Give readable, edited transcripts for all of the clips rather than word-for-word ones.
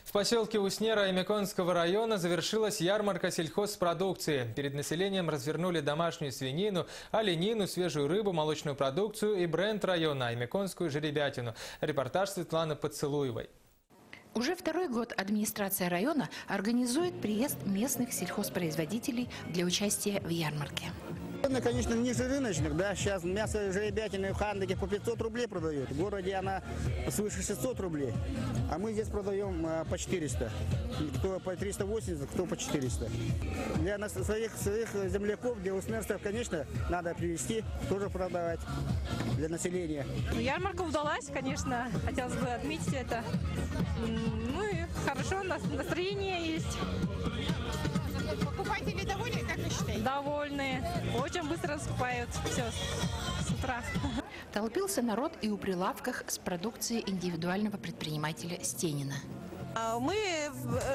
В поселке Уснера Ямиконского района завершилась ярмарка сельхозпродукции. Перед населением развернули домашнюю свинину, оленину, свежую рыбу, молочную продукцию и бренд района – ямиконскую жеребятину. Репортаж Светланы Поцелуевой. Уже второй год администрация района организует приезд местных сельхозпроизводителей для участия в ярмарке. Конечно, ниже рыночных, да, сейчас мясо жеребятины в Хандыке по 500 рублей продают, в городе она свыше 600 рублей, а мы здесь продаем по 400, кто по 380, кто по 400. Для нас, своих земляков, для уснерцев, конечно, надо привезти, тоже продавать для населения. Ярмарка удалась, конечно, хотелось бы отметить это. Ну и хорошо, настроение есть. Покупатели довольны, как вы считаете? Довольны. Очень быстро раскупают все с утра. Толпился народ и у прилавках с продукцией индивидуального предпринимателя Стенина. Мы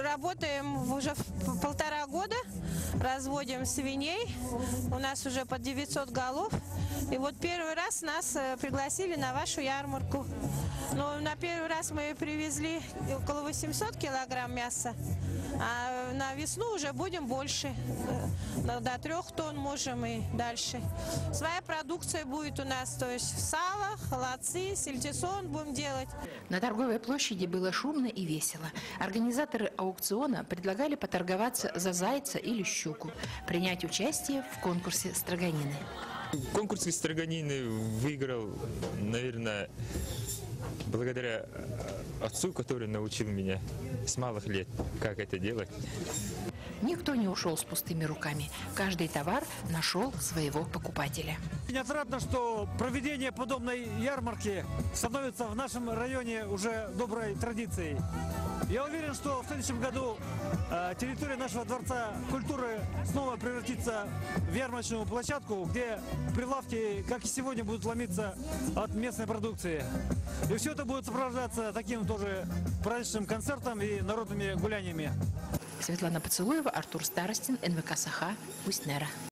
работаем уже 1,5 года, разводим свиней, у нас уже под 900 голов. И вот первый раз нас пригласили на вашу ярмарку. Но на первый раз мы привезли около 800 килограмм мяса, а на весну уже будем больше, до 3 тонн можем и дальше. Своя продукция будет у нас, то есть сало, холодцы, сельдесон будем делать. На торговой площади было шумно и весело. Организаторы аукциона предлагали поторговаться за зайца или щуку, принять участие в конкурсе строганины. В конкурсе строганины выиграл, наверное, благодаря отцу, который научил меня с малых лет, как это делать. Никто не ушел с пустыми руками. Каждый товар нашел своего покупателя. Мне отрадно, что проведение подобной ярмарки становится в нашем районе уже доброй традицией. Я уверен, что в следующем году территория нашего Дворца культуры снова превратится в ярмарочную площадку, где прилавки, как и сегодня, будут ломиться от местной продукции. И все это будет сопровождаться таким тоже праздничным концертом и народными гуляниями. Светлана Поцелуева, Артур Старостин, НВК «Саха», Уснера.